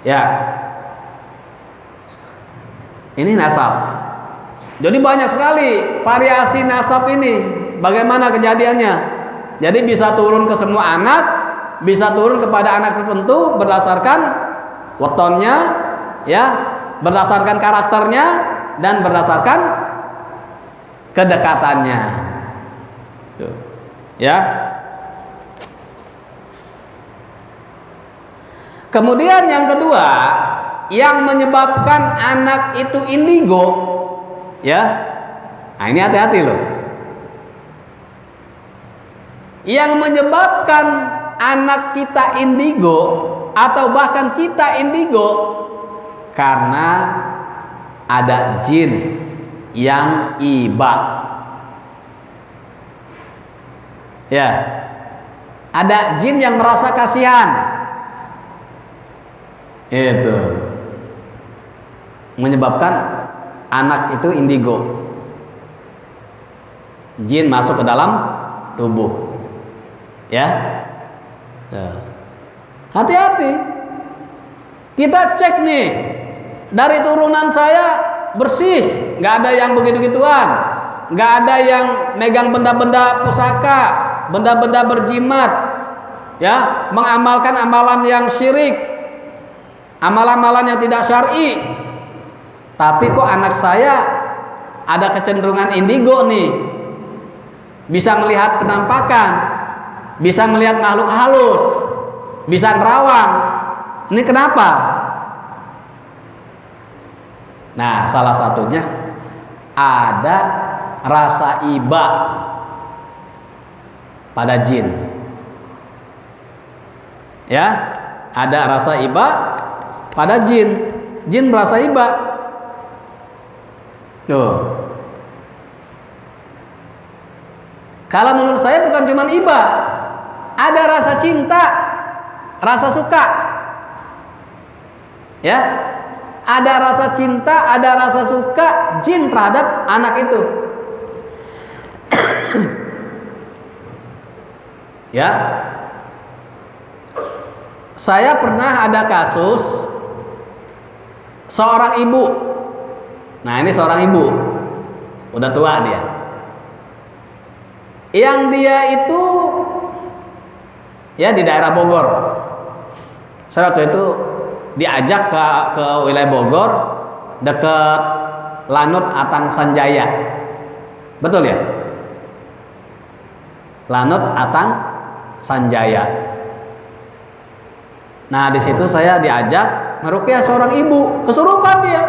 Ya, ini nasab. Jadi banyak sekali variasi nasab ini. Bagaimana kejadiannya? Jadi bisa turun ke semua anak, bisa turun kepada anak tertentu berdasarkan wetonnya, ya, berdasarkan karakternya dan berdasarkan kedekatannya. Tuh. Ya. Kemudian yang kedua, yang menyebabkan anak itu indigo, ya. Nah, ini hati-hati loh. Yang menyebabkan anak kita indigo atau bahkan kita indigo karena ada jin yang iba. Ya. Ada jin yang merasa kasihan. Itu menyebabkan anak itu indigo. Jin masuk ke dalam tubuh. Ya. Hati-hati. Kita cek nih, dari turunan saya bersih, nggak ada yang begitu-gituan, nggak ada yang megang benda-benda pusaka, benda-benda berjimat, ya, mengamalkan amalan yang syirik, amalan-amalan yang tidak syar'i. Tapi kok anak saya ada kecenderungan indigo nih, bisa melihat penampakan, bisa melihat makhluk halus, bisa nerawang. Ini kenapa? Nah, salah satunya ada rasa iba pada jin. Ya, ada rasa iba pada jin. Jin merasa iba. Tuh. Kalau menurut saya bukan cuma iba, ada rasa cinta, rasa suka. Ya, ada rasa cinta, ada rasa suka jin terhadap anak itu. Ya, saya pernah ada kasus seorang ibu. Nah, ini seorang ibu, udah tua dia. Yang dia itu ya di daerah Bogor. Saya waktu itu diajak ke wilayah Bogor, dekat Lanut Atang Sanjaya. Betul ya? Lanut Atang Sanjaya. Nah, di situ saya diajak meruqyah seorang ibu, kesurupan dia.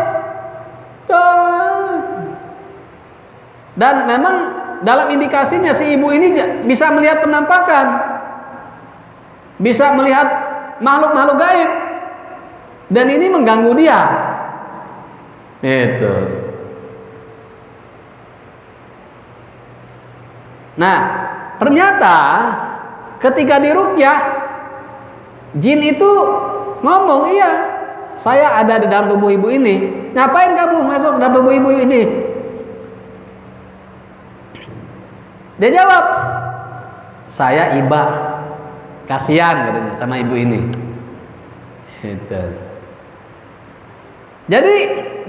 Dan memang dalam indikasinya si ibu ini bisa melihat penampakan, bisa melihat makhluk-makhluk gaib. Dan ini mengganggu dia. Itu. Nah, ternyata ketika diruqyah, jin itu ngomong, "Iya, saya ada di dalam tubuh ibu ini. Ngapain kamu masuk dalam tubuh ibu ini?" Dia jawab, "Saya iba. Kasihan," katanya, "sama ibu ini." Itu. Jadi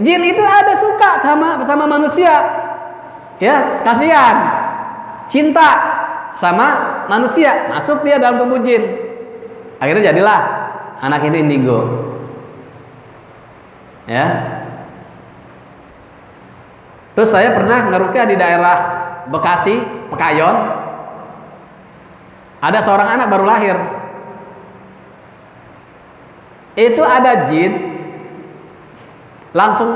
jin itu ada suka sama manusia, ya, kasihan, cinta sama manusia, masuk dia dalam tubuh jin. Akhirnya jadilah anak itu indigo. Ya. Terus saya pernah ngeruqyah di daerah Bekasi, Pekayon. Ada seorang anak baru lahir. Itu ada jin. Langsung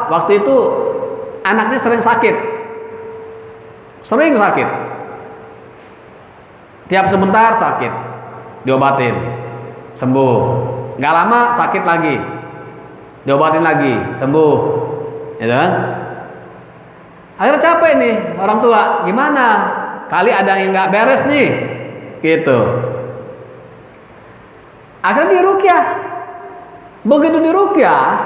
waktu itu anaknya sering sakit. Tiap sebentar sakit, diobatin, sembuh. Nggak lama sakit lagi, diobatin lagi, sembuh. Ya kan? Akhirnya capek nih orang tua, gimana? Kali ada yang nggak beres nih, gitu. Akhirnya diruqyah. Begitu diruqyah,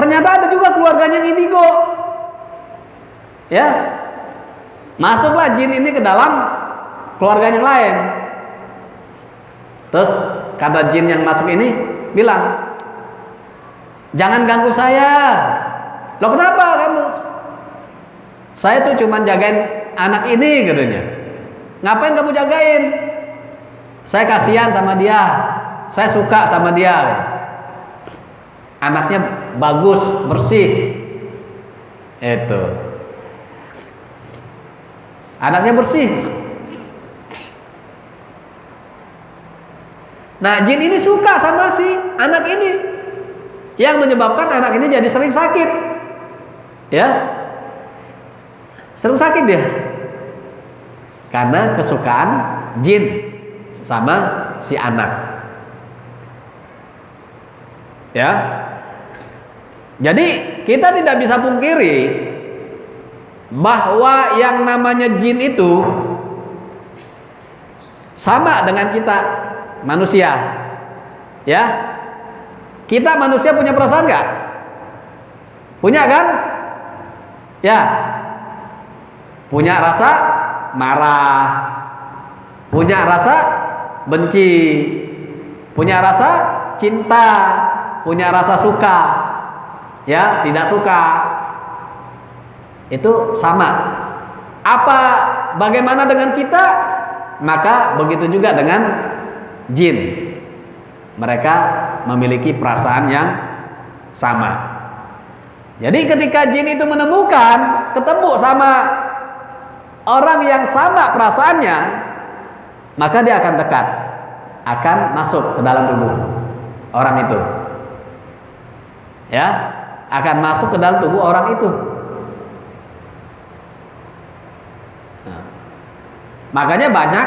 ternyata ada juga keluarganya yang indigo. Ya, masuklah jin ini ke dalam keluarganya yang lain. Terus kata jin yang masuk ini, bilang, jangan ganggu saya. Loh kenapa kamu? Saya tuh cuma jagain anak ini katanya. Ngapain kamu jagain? Saya kasihan sama dia. Saya suka sama dia. Anaknya bagus, bersih. Itu. Anaknya bersih. Nah, jin ini suka sama si anak ini, yang menyebabkan anak ini jadi sering sakit. Ya. Sering sakit dia. Karena kesukaan jin sama si anak. Ya. Jadi kita tidak bisa pungkiri bahwa yang namanya jin itu sama dengan kita manusia. Ya. Kita manusia punya perasaan nggak? Punya kan? Ya. Punya rasa marah, punya rasa benci, punya rasa cinta, punya rasa suka, ya, tidak suka. Itu sama. Bagaimana dengan kita? Maka begitu juga dengan jin. Mereka memiliki perasaan yang sama. Jadi ketika jin itu ketemu sama orang yang sama perasaannya, maka dia akan dekat, akan masuk ke dalam tubuh orang itu. Ya, akan masuk ke dalam tubuh orang itu. Nah, makanya banyak,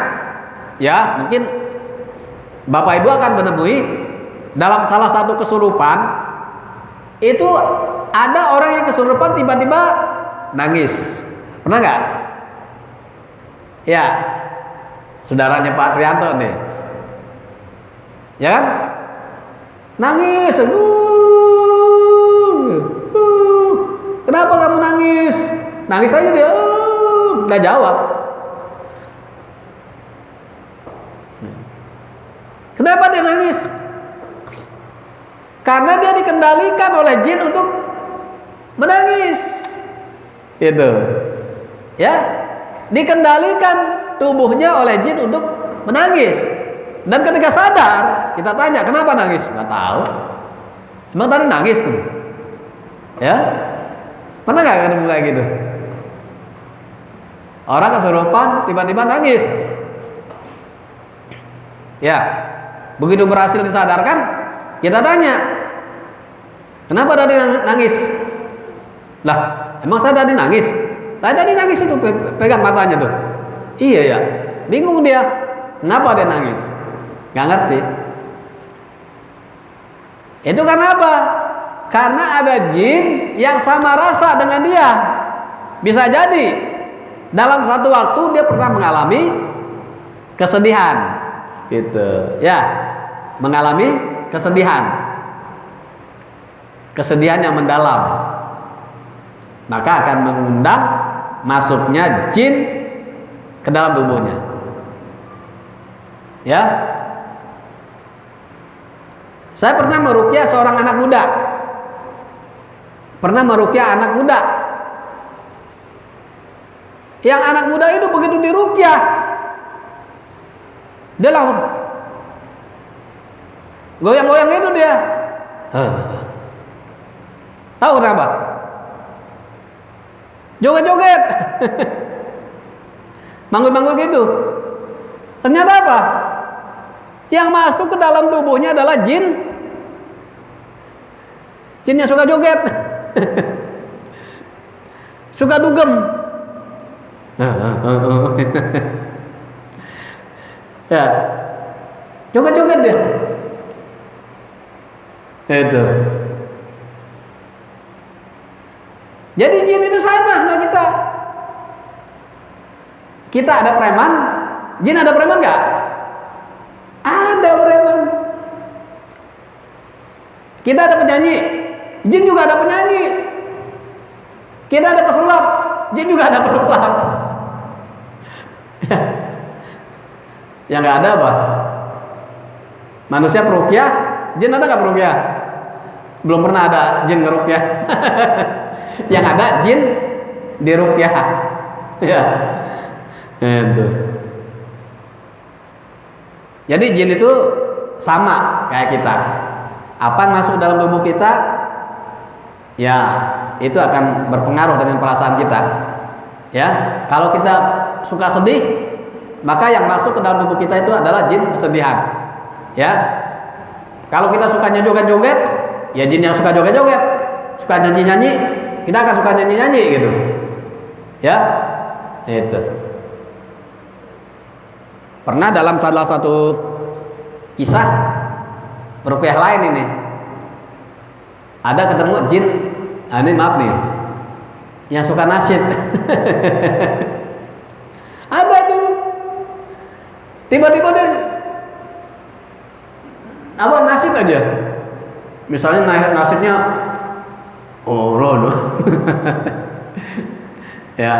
ya, mungkin Bapak Ibu akan menemui dalam salah satu kesurupan itu ada orang yang kesurupan tiba-tiba nangis. Pernah nggak? Ya, saudaranya Pak Trianto nih, ya kan? Nangis, kenapa kamu nangis? Nangis aja dia, nggak jawab. Kenapa dia nangis? Karena dia dikendalikan oleh jin untuk menangis. Itu, ya, dikendalikan tubuhnya oleh jin untuk menangis. Dan ketika sadar, kita tanya, kenapa nangis? Nggak tahu. Emang tadi nangis gitu? Ya, pernah nggak ketemu kayak gitu? Orang kesurupan tiba-tiba nangis. Ya, begitu berhasil disadarkan, kita tanya, kenapa tadi nangis? Lah, emang saya tadi nangis? Tadi nangis itu pegang matanya tuh. Iya ya, bingung dia. Kenapa dia nangis? Gak ngerti. Itu karena apa? Karena ada jin yang sama rasa dengan dia. Bisa jadi dalam satu waktu dia pernah mengalami kesedihan, gitu. Ya, mengalami kesedihan yang mendalam. Maka akan mengundang masuknya jin ke dalam tubuhnya. Ya. Saya pernah meruqyah seorang anak muda. Yang anak muda itu begitu diruqyah, dia langsung goyang-goyang itu dia. Tahu kenapa? Joget-joget. Manggul-manggul gitu. Ternyata apa? Yang masuk ke dalam tubuhnya adalah jin. Jinnya suka joget. Suka dugem. Ya. Joget-joget dia. Itu. Jadi jin itu sama kita. Kita ada preman, jin ada preman nggak? Ada preman. Kita ada penyanyi, jin juga ada penyanyi. Kita ada pesulap, jin juga ada pesulap. Yang nggak ada apa? Manusia peruqyah, Jin ada nggak berukyah? Belum pernah ada jin ngerukyah. Yang ada jin dirukyah. Ya. Itu. Jadi jin itu sama kayak kita. Apa yang masuk dalam tubuh kita, ya itu akan berpengaruh dengan perasaan kita. Ya, kalau kita suka sedih, maka yang masuk ke dalam tubuh kita itu adalah jin kesedihan. Ya, kalau kita sukanya joget-joget, ya jin yang suka joget-joget, suka nyanyi-nyanyi, kita akan suka nyanyi-nyanyi gitu. Ya, itu. Pernah dalam salah satu kisah ruqyah lain ini, ada ketemu jin, ini maaf nih, yang suka nasyid. Ada tuh, tiba-tiba dia apa nasyid aja, misalnya nasyidnya Rono. Ya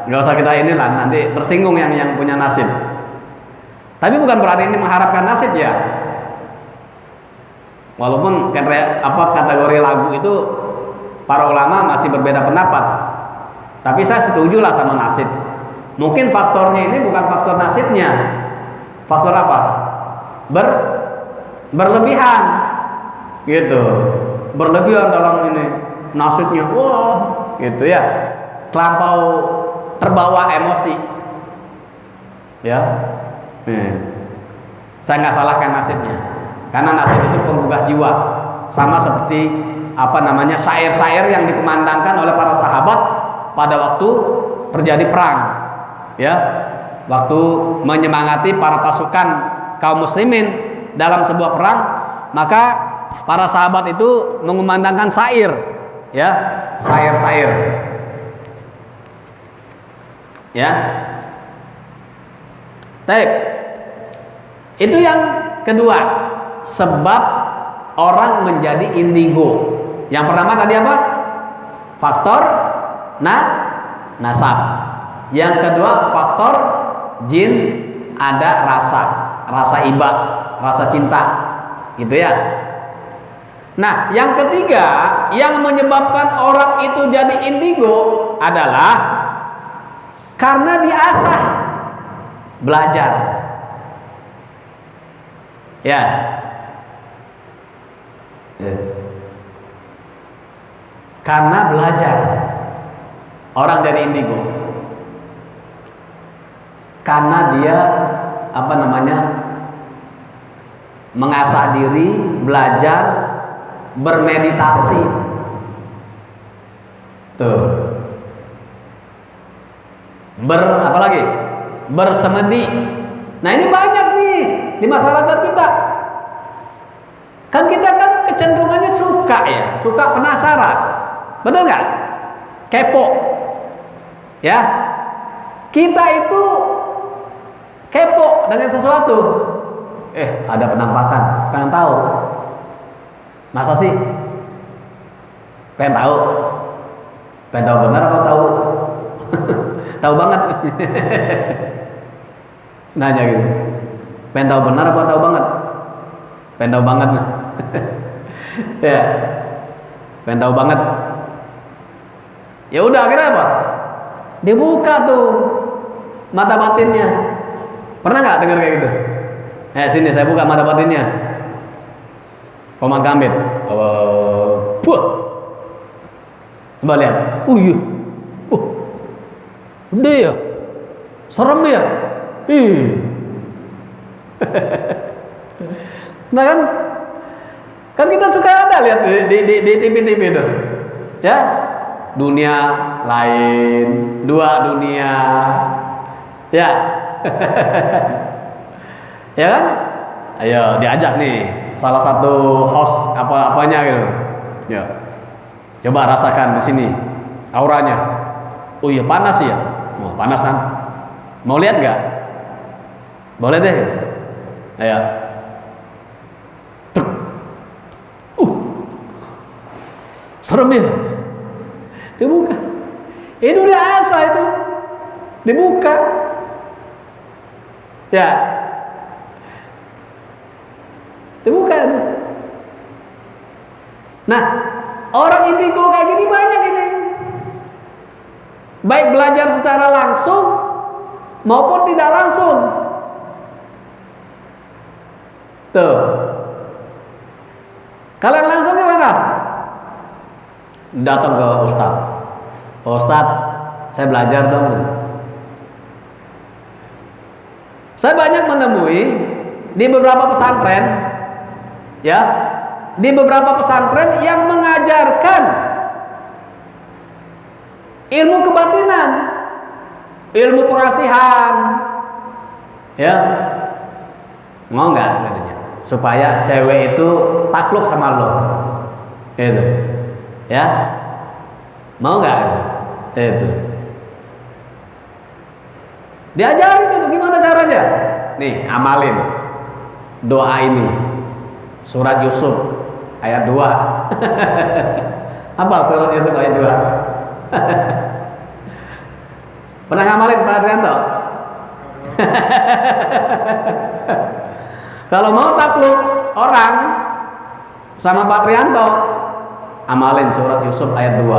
nggak usah kita inilah, nanti tersinggung yang punya nasib. Tapi bukan berarti ini mengharapkan nasib ya. Walaupun kategori lagu itu para ulama masih berbeda pendapat. Tapi saya setuju lah sama nasib. Mungkin faktornya ini bukan faktor nasibnya. Faktor apa? Berlebihan. Gitu. Berlebihan dalam ini nasibnya. Wah, gitu ya. Terlampau terbawa emosi. Ya. Saya nggak salahkan nasibnya, karena nasib itu penggugah jiwa, sama seperti syair-syair yang dikumandangkan oleh para sahabat pada waktu terjadi perang, ya, waktu menyemangati para pasukan kaum muslimin dalam sebuah perang, maka para sahabat itu mengumandangkan syair, ya, syair-syair, ya. Baik. Itu yang kedua, sebab orang menjadi indigo. Yang pertama tadi apa? Faktor nasab. Yang kedua faktor jin, ada rasa iba, rasa cinta, gitu ya. Nah, yang ketiga yang menyebabkan orang itu jadi indigo adalah karena diasah, belajar. Ya. Karena belajar orang jadi indigo. Karena dia mengasah diri, belajar, bermeditasi. Tuh. Apalagi? Bersemedi. Nah, ini banyak nih di masyarakat kita. Kan kita kecenderungannya suka penasaran. Betul nggak? Kepo. Ya. Kita itu kepo dengan sesuatu. Ada penampakan, pengen tahu. Masa sih? Pengen tahu. Pengen tahu benar apa tahu? Tahu banget. Nanya gitu. Pengen tahu benar apa tahu banget? Pengen tahu banget. Ya. Pengen tahu banget. Ya udah, akhirnya apa? Dibuka tuh mata batinnya. Pernah nggak dengar kayak gitu? Sini saya buka mata batinnya. Komat Kambit. Puh. Coba lihat. Iya. Gede ya. Serem ya. Nah kan kita suka ada lihat di TV-TV itu. Ya. Dunia lain, dua dunia. Ya. Ya kan? Ayo diajak nih salah satu host apanya gitu. Ya. Coba rasakan di sini auranya. Oh iya, panas ya. Oh, panas kan? Mau lihat nggak? Boleh deh. Ayo. Serem ya. Dibuka. Itu dia asa itu. Dibuka. Ya. Dibuka itu. Nah, orang indigo kayak gini banyak ini. Baik belajar secara langsung maupun tidak langsung. Tuh. Kalau yang langsung gimana? Datang ke Ustadz. Ustadz, saya belajar dong. Saya banyak menemui di beberapa pesantren, ya, di beberapa pesantren yang mengajarkan ilmu kebatinan, ilmu pengasihan, ya, mau nggak katanya, supaya cewek itu takluk sama lo, itu, ya, mau nggak, itu, diajarin itu gimana caranya, nih amalin doa ini, surat Yusuf ayat 2. Apa surat Yusuf ayat 2? Pernah ngamalin Pak Adrianto? Kalau mau takluk orang sama Pak Trianto, amalin surat Yusuf ayat 2.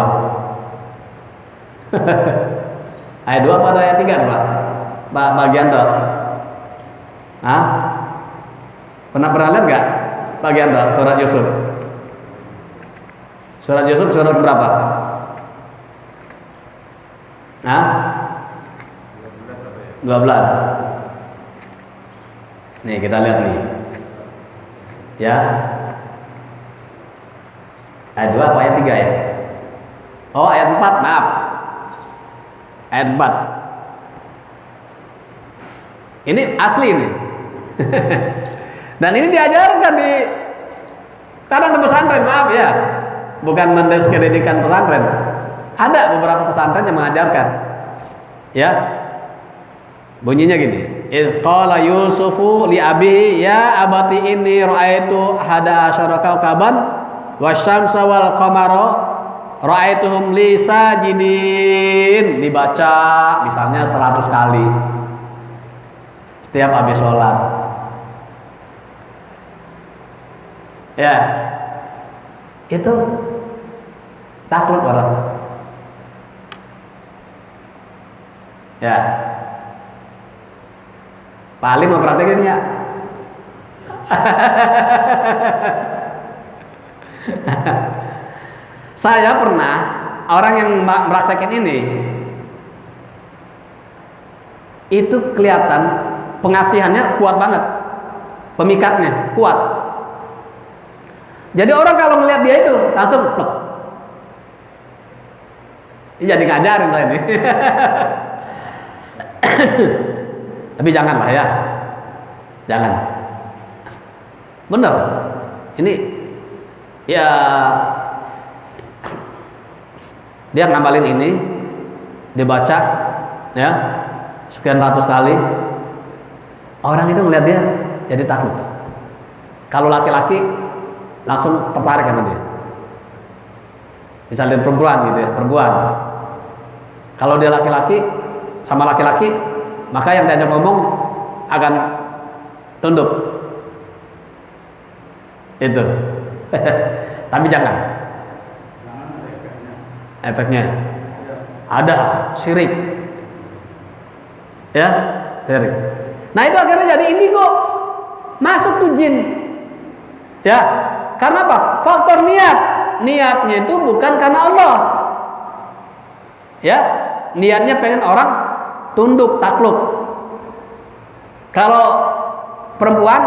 Ayat 2 pada ayat 3 Pak Bagianto? Hah? Pernah lihat nggak Bagianto surat Yusuf? Surat Yusuf surat berapa? Hah? 12. Nih kita lihat nih. Ya. Ayat 2 apa ayat 3 ya? Oh, ayat 4, maaf. Ayat 4. Ini asli nih. Dan ini diajarkan di kadang di pesantren, maaf ya. Bukan mendiskreditkan pesantren. Ada beberapa pesantren yang mengajarkan. Ya. Bunyinya gini. Idz qala Yusufu li abihi ya abati inni ra'aitu hada asyara kawkaban wasyamsa wal qamara ra'aituhum li sajidin. Dibaca misalnya 100 kali setiap habis sholat. Ya. Itu takluk orang. Ya. Pak Ali mau praktekinnya? Saya pernah orang yang praktekin ini itu kelihatan pengasihannya kuat banget, pemikatnya kuat. Jadi orang kalau melihat dia itu langsung plek. Ini jadi ngajarin saya nih. Tapi janganlah ya, jangan. Bener, ini ya dia ngamalin ini, dibaca ya sekian ratus kali. Orang itu ngeliat dia jadi takut. Kalau laki-laki langsung tertarik sama dia. Misalnya perempuan gitu ya, perempuan. Kalau dia laki-laki sama laki-laki, maka yang diajak ngomong akan tunduk. Itu. Tapi jangan. Efeknya ada syirik. Ya, syirik. Nah, itu akhirnya jadi indigo. Masuk tuh jin. Ya. Karena apa? Faktor niat. Niatnya itu bukan karena Allah. Ya, niatnya pengen orang tunduk, takluk. Kalau perempuan,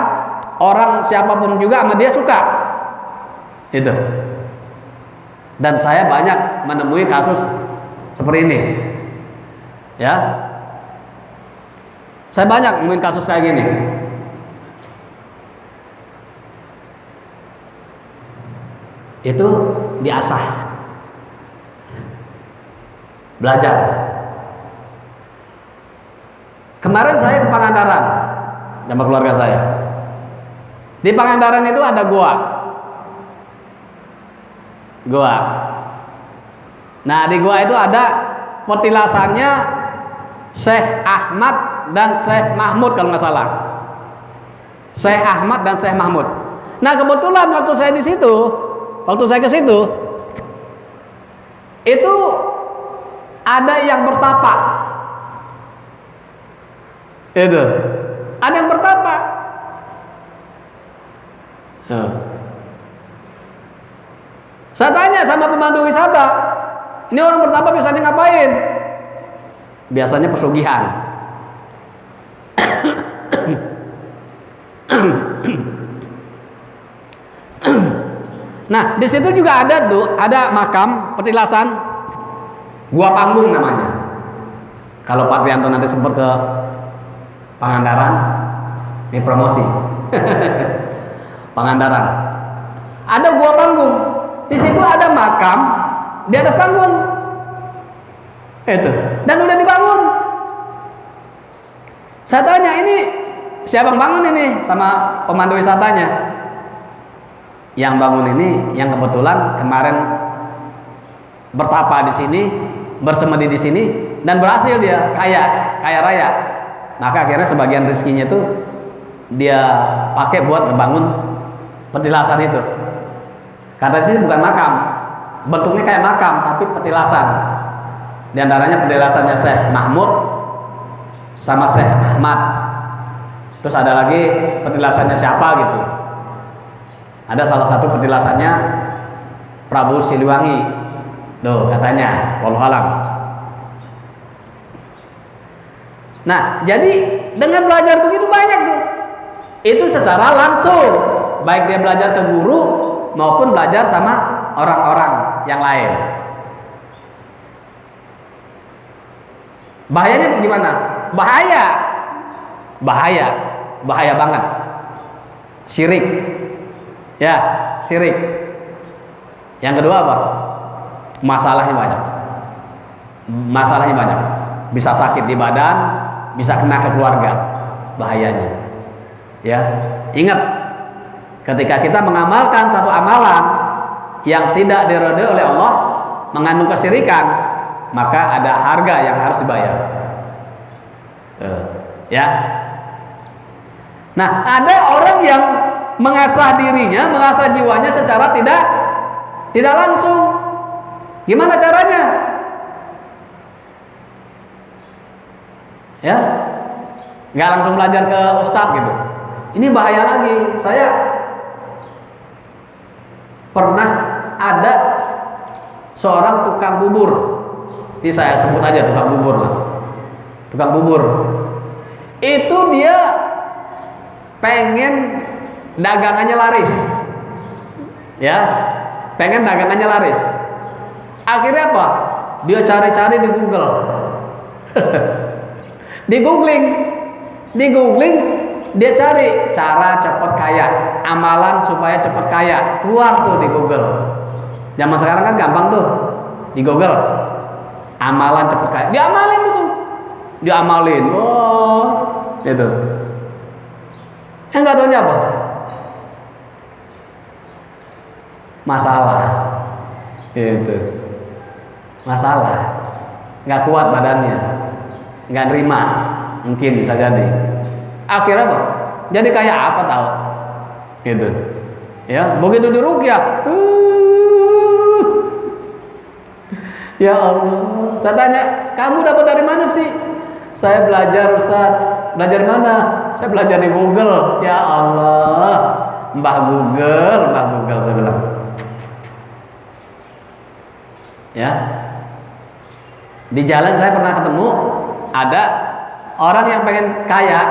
orang siapapun juga sama dia suka. Itu. Dan saya banyak menemui kasus seperti ini. Ya. Saya banyak menemui kasus kayak gini. Itu diasah. Belajar. Kemarin saya ke Pangandaran sama keluarga saya. Di Pangandaran itu ada goa. Goa. Nah, di goa itu ada petilasannya Syekh Ahmad dan Syekh Mahmud kalau nggak salah. Syekh Ahmad dan Syekh Mahmud. Nah, kebetulan waktu saya di situ, waktu saya ke situ, itu ada yang bertapa. Itu. Ada yang bertapa. Saya tanya sama pemandu wisata, ini orang bertapa biasanya ngapain? Biasanya pesugihan. Nah, di situ juga ada makam petilasan, Gua Panggung namanya. Kalau Pak Trianto nanti sempat ke Pangandaran, ini promosi. Pangandaran. Ada Gua Panggung. Di situ ada makam di atas panggung. Itu. Dan udah dibangun. Saya tanya, ini siapa yang bangun ini sama pemandu wisatanya? Yang bangun ini yang kebetulan kemarin bertapa di sini, bersemedi di sini, dan berhasil dia kaya raya. Maka akhirnya sebagian rezekinya itu dia pakai buat ngebangun petilasan itu. Kata sih bukan makam, bentuknya kayak makam tapi petilasan. Di antaranya petilasannya Syekh Mahmud sama Syekh Ahmad. Terus ada lagi petilasannya siapa gitu. Ada salah satu petilasannya Prabu Siliwangi. Loh katanya, wallahu alam. Nah, jadi dengan belajar begitu banyak tuh. Itu secara langsung, baik dia belajar ke guru maupun belajar sama orang-orang yang lain. Bahayanya bagaimana? Bahaya banget. Syirik. Ya, syirik. Yang kedua apa? Masalahnya banyak. Bisa sakit di badan, bisa kena ke keluarga. Bahayanya. Ya, ingat, ketika kita mengamalkan satu amalan yang tidak diridhoi oleh Allah, mengandung kesyirikan, maka ada harga yang harus dibayar. Ya. Nah, ada orang yang mengasah dirinya, mengasah jiwanya secara tidak langsung. Gimana caranya? Ya, nggak langsung belajar ke ustadz gitu. Ini bahaya lagi. Saya pernah ada seorang tukang bubur. Ini saya sebut aja tukang bubur lah. Tukang bubur. Itu dia pengen dagangannya laris. Ya, pengen dagangannya laris. Akhirnya apa? Dia cari-cari di Google. Di googling, dia cari cara cepat kaya, amalan supaya cepat kaya. Keluar tuh di Google. Zaman sekarang kan gampang tuh. Di Google. Amalan cepat kaya. Diamalin tuh. Diamalin. Oh, itu. Enggak taunya apa? Masalah. Itu. Masalah. Enggak kuat badannya. Enggak nerima. Mungkin bisa jadi. Akhirnya apa? Jadi kayak apa tahu? Gitu. Ya, begitu diruqyah. Ya Allah. Saya tanya, kamu dapat dari mana sih? Saya belajar, Ustaz. Belajar mana? Saya belajar di Google. Ya Allah. Mbah Google saya bilang. Ya. Di jalan saya pernah ketemu ada orang yang pengen kaya,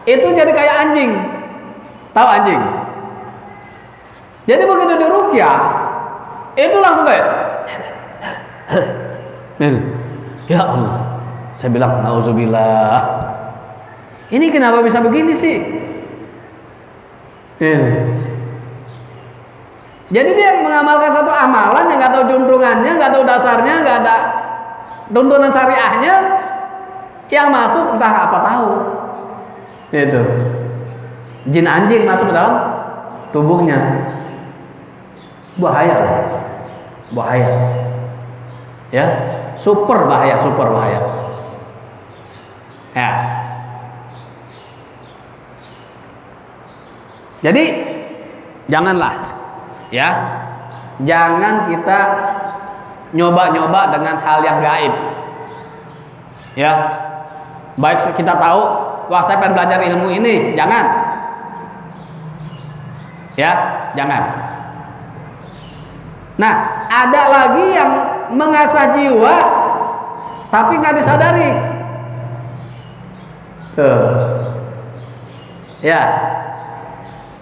itu jadi kayak anjing. Tahu anjing? Jadi begitu diruqyah, itu langsung kayak ya Allah. Saya bilang nauzubillah. Ini kenapa bisa begini sih? Jadi dia mengamalkan satu amalan yang nggak tahu juntrungannya, nggak tahu dasarnya, nggak ada tuntunan syariahnya, yang masuk entah apa tahu. Itu jin anjing masuk ke dalam tubuhnya. Bahaya. Ya, super bahaya. Ya. Jadi janganlah ya jangan kita nyoba-nyoba dengan hal yang gaib. Ya, baik kita tahu, wah saya pengen belajar ilmu ini, jangan. Ya, jangan. Nah, ada lagi yang mengasah jiwa tapi nggak disadari. Tuh. Ya,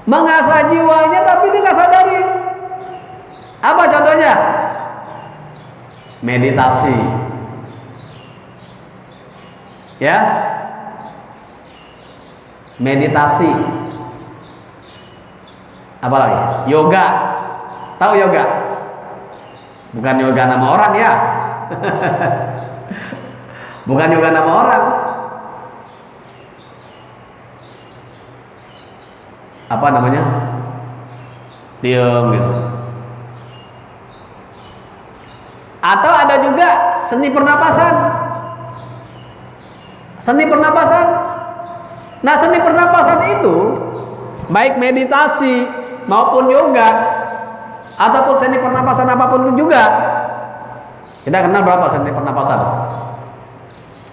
mengasah jiwanya tapi dia nggak sadari. Apa contohnya? Meditasi. Ya, meditasi. Apa lagi? Yoga. Tahu yoga? Bukan yoga nama orang ya. Bukan yoga nama orang. Apa namanya? Diam gitu. Atau ada juga seni pernapasan. Seni pernapasan. Nah, seni pernapasan itu baik meditasi maupun yoga ataupun seni pernapasan apapun juga. Kita kenal berapa seni pernapasan?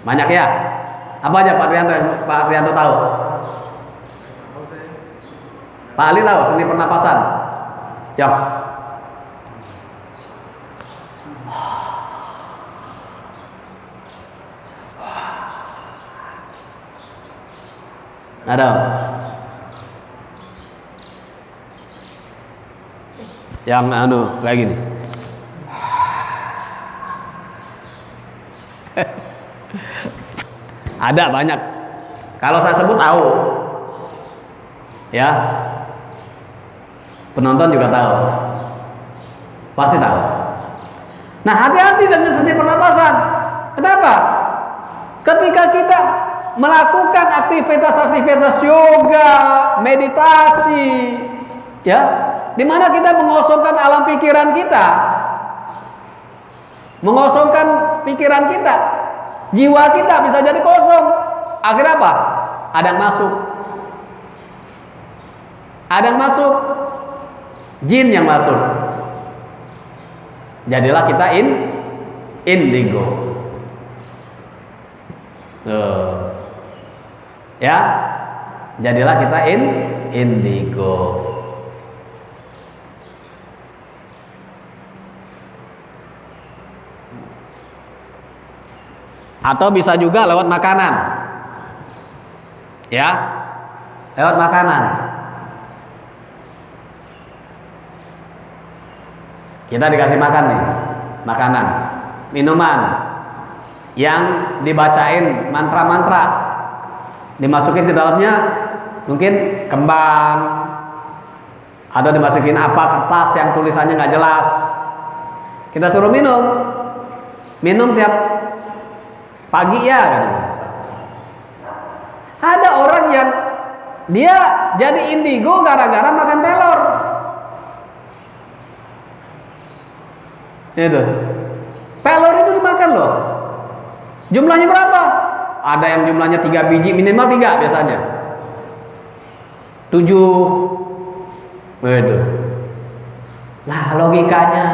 Banyak ya? Apa aja Pak Trianto tahu? Pak Ali tahu seni pernapasan? Ya. Ada. Yang kayak gini. Ada banyak. Kalau saya sebut tahu. Ya. Penonton juga tahu. Pasti tahu. Nah, hati-hati dengan seni pernapasan. Kenapa? Ketika kita melakukan aktivitas-aktivitas yoga, meditasi, ya, di mana kita mengosongkan alam pikiran kita, mengosongkan pikiran kita, jiwa kita bisa jadi kosong. Akhirnya apa? Ada yang masuk, jin yang masuk. Jadilah kita indigo. Ya, jadilah kita indigo. Atau bisa juga lewat makanan. Ya, lewat makanan. Kita dikasih makan nih, makanan, minuman yang dibacain mantra-mantra, dimasukin ke dalamnya mungkin kembang, atau dimasukin apa kertas yang tulisannya nggak jelas. Kita suruh minum tiap pagi ya kan. Ada orang yang dia jadi indigo gara-gara makan pelor. Itu pelor itu dimakan loh. Jumlahnya berapa? Ada yang jumlahnya 3 biji, minimal 3 biasanya. 7. Waduh. Lah logikanya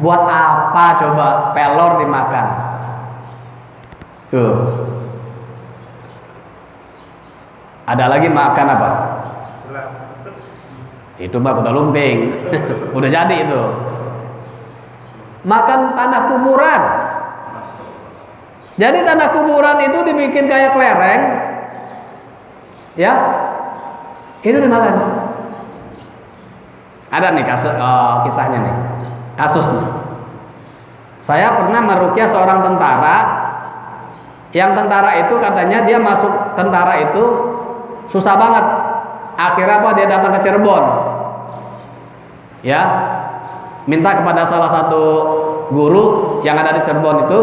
buat apa coba pelor dimakan? Tuh. Ada lagi makan apa? Itu mah udah lumping. Udah jadi itu. Makan tanah kuburan. Jadi tanah kuburan itu dibikin kayak kelereng. Ya. Itu dimakan. Ada nih kisahnya nih. Kasusnya. Saya pernah meruqyah seorang tentara. Yang tentara itu katanya dia masuk tentara itu susah banget. Akhirnya apa? Dia datang ke Cirebon. Ya. Minta kepada salah satu guru yang ada di Cirebon itu.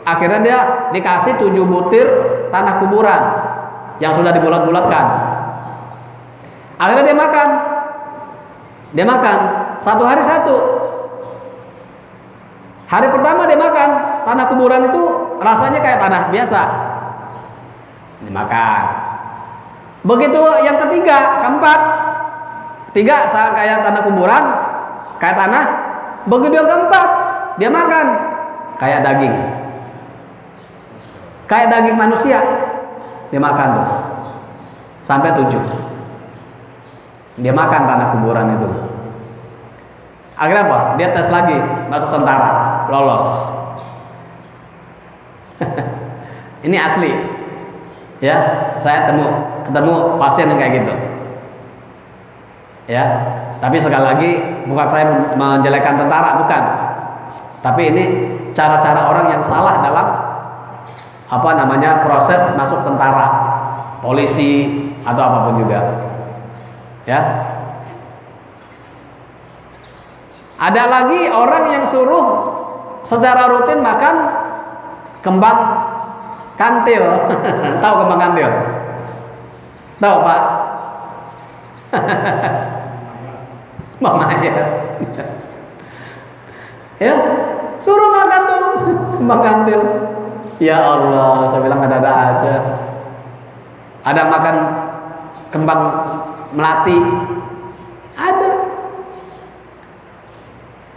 Akhirnya dia dikasih 7 butir tanah kuburan yang sudah dibulat-bulatkan. Akhirnya dia makan. Satu hari satu. Hari pertama dia makan tanah kuburan itu rasanya kayak tanah biasa. Dimakan. Begitu yang ketiga, keempat, kayak tanah kuburan. kayak tanah. Begitu yang keempat, dia makan kayak daging. Kayak daging manusia. Dia makan tuh. Sampai 7. Dia makan tanah kuburan itu. Akhirnya apa? Dia tes lagi, masuk tentara, lolos. Ini asli. Ya, saya ketemu pasien yang kayak gitu. Ya, tapi sekali lagi bukan saya menjelekkan tentara, bukan. Tapi ini cara-cara orang yang salah dalam proses masuk tentara, polisi atau apapun juga. Ya. Ada lagi orang yang suruh secara rutin makan kembang kantil. Tahu kembang kantil? Tahu, Pak? Mama ya. Ya, suruh makan tuh kembang kantil. Ya Allah, saya bilang ada aja. Ada makan kembang melati. Ada.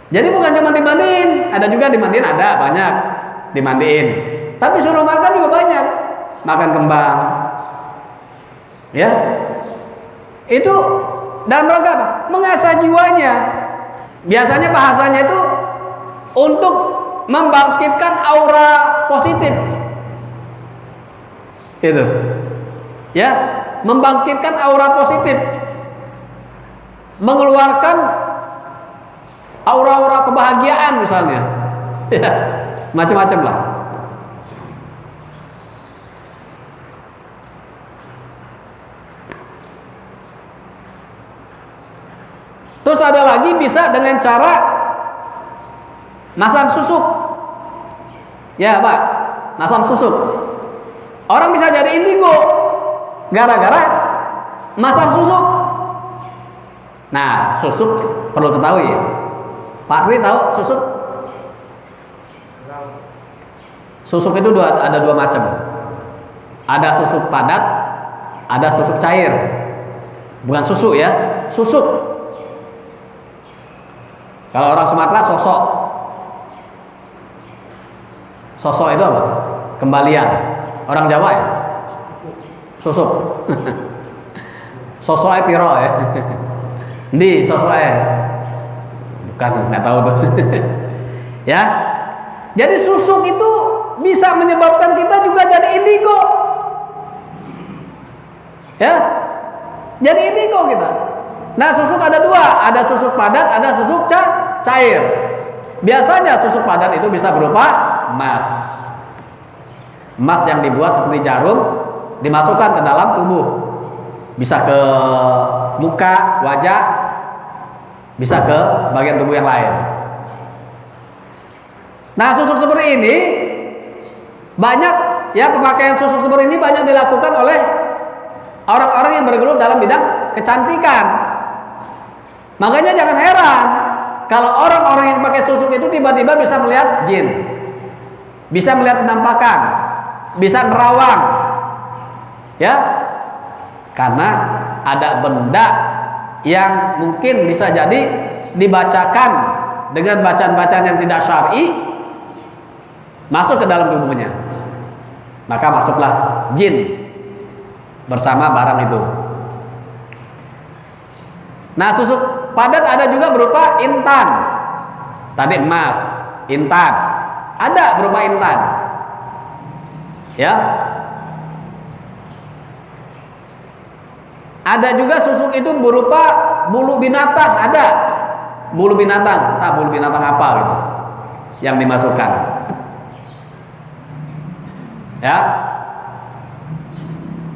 Jadi bukan cuma dimandiin, ada juga dimandiin, ada banyak dimandiin. Tapi suruh makan juga banyak. Makan kembang. Ya. Itu dalam rangka apa? Mengasah jiwanya. Biasanya bahasanya itu untuk membangkitkan aura positif. Itu. Ya, membangkitkan aura positif. Mengeluarkan aura-aura kebahagiaan misalnya. Ya, macam-macam lah. Terus ada lagi bisa dengan cara masang susuk. Ya, Pak, masang susuk. Orang bisa jadi indigo gara-gara masang susuk. Nah, susuk perlu ketahui ya. Pak Tri tahu susuk? Susuk itu ada dua macam. Ada susuk padat, ada susuk cair. Bukan susu ya, susuk. Kalau orang Sumatera sosok. Sosok itu apa? Kembalian. Orang Jawa ya? Susuk. Sosoknya piro ya? Di sosoknya. Bukan, nggak tahu tuh. Ya. Jadi susuk itu bisa menyebabkan kita juga jadi indigo. Ya. Jadi indigo kita. Nah, susuk ada dua, ada susuk padat, ada susuk cair. Biasanya susuk padat itu bisa berupa emas. Emas yang dibuat seperti jarum dimasukkan ke dalam tubuh. Bisa ke muka, wajah, bisa ke bagian tubuh yang lain. Nah, susuk seperti ini banyak ya, pemakaian susuk seperti ini banyak dilakukan oleh orang-orang yang bergelut dalam bidang kecantikan. Makanya jangan heran kalau orang-orang yang pakai susuk itu tiba-tiba bisa melihat jin, bisa melihat penampakan, bisa nerawang, ya, karena ada benda yang mungkin bisa jadi dibacakan dengan bacaan-bacaan yang tidak syar'i masuk ke dalam tubuhnya, maka masuklah jin bersama barang itu. Nah, susuk padat ada juga berupa intan. Tadi emas, intan. Ada berupa intan. Ya. Ada juga susuk itu berupa bulu binatang, ada. Bulu binatang, tak bulu binatang apa gitu yang dimasukkan. Ya.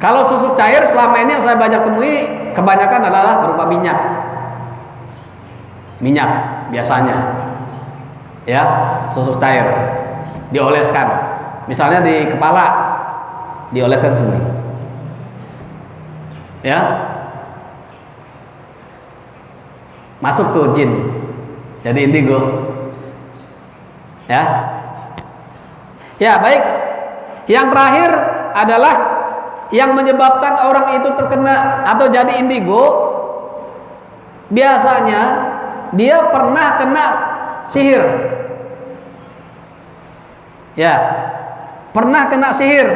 Kalau susuk cair selama ini yang saya banyak temui kebanyakan adalah berupa minyak. Minyak biasanya. Ya, susuk cair dioleskan. Misalnya di kepala dioleskan sini. Ya. Masuk tuh jin. Jadi indigo. Ya. Ya, baik. Yang terakhir adalah yang menyebabkan orang itu terkena atau jadi indigo biasanya dia pernah kena sihir. Ya, pernah kena sihir.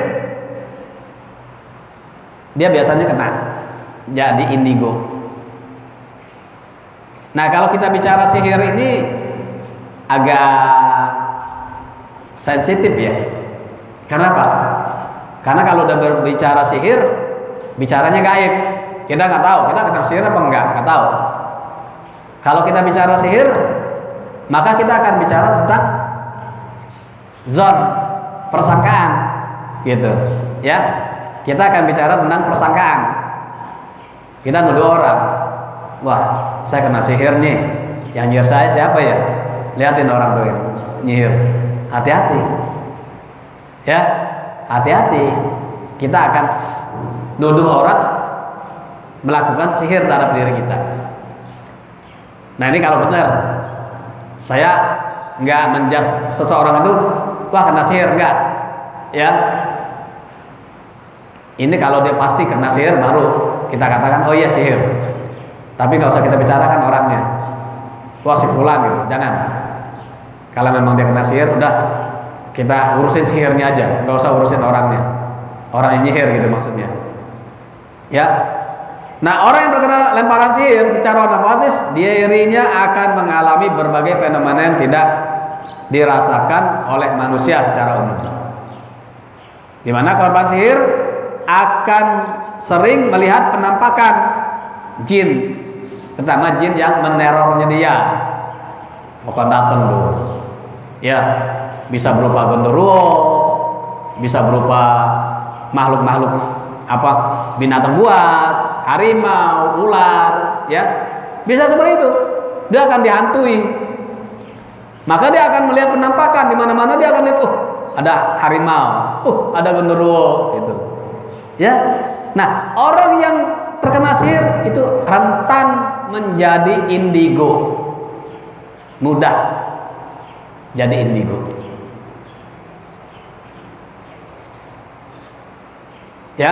Dia biasanya kena jadi indigo. Nah, kalau kita bicara sihir ini agak sensitif ya. Kenapa? Karena kalau udah berbicara sihir, bicaranya gaib. Kita nggak tahu, kita kena sihir apa enggak, nggak tahu. Kalau kita bicara sihir, maka kita akan bicara tentang zon, persangkaan, gitu. Ya, kita akan bicara tentang persangkaan. Kita nuduh orang, wah, saya kena sihir nih. Yang nyihir saya siapa ya? Lihatin orang tuh yang nyihir. Hati-hati, ya, hati-hati. Kita akan nuduh orang melakukan sihir terhadap diri kita. Nah, ini kalau benar, saya nggak menjudge seseorang itu, wah kena sihir, enggak, ya. Ini kalau dia pasti kena sihir, baru kita katakan, oh iya sihir. Tapi nggak usah kita bicarakan orangnya, wah si fulan gitu, jangan. Kalau memang dia kena sihir, udah kita urusin sihirnya aja, nggak usah urusin orangnya, orang yang nyihir gitu maksudnya, ya. Nah, orang yang terkena lemparan sihir secara otomatis dirinya akan mengalami berbagai fenomena yang tidak dirasakan oleh manusia secara umum. Di mana korban sihir akan sering melihat penampakan jin, terutama jin yang menerornya dia. Pokoknya datang tuh, ya, bisa berupa genderuwo, bisa berupa makhluk-makhluk apa, binatang buas, harimau, ular, ya, bisa seperti itu. Dia akan dihantui, maka dia akan melihat penampakan di mana-mana. Dia akan lihat, ada harimau, ada genderuwo, gitu, ya. Nah, orang yang terkena sihir itu rentan menjadi indigo, mudah jadi indigo, ya.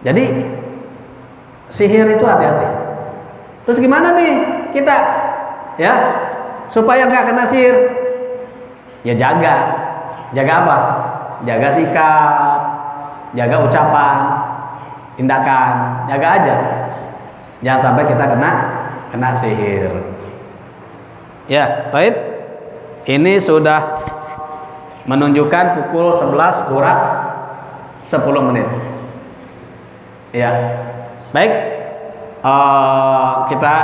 Jadi sihir itu hati-hati. Terus gimana nih kita, ya, supaya nggak kena sihir? Ya jaga apa? Jaga sikap, jaga ucapan, tindakan, jaga aja. Jangan sampai kita kena sihir. Ya, baik. Ini sudah menunjukkan pukul 11 kurang 10 menit. Ya, baik. Kita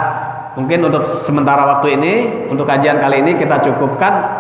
mungkin untuk sementara waktu ini, untuk kajian kali ini kita cukupkan.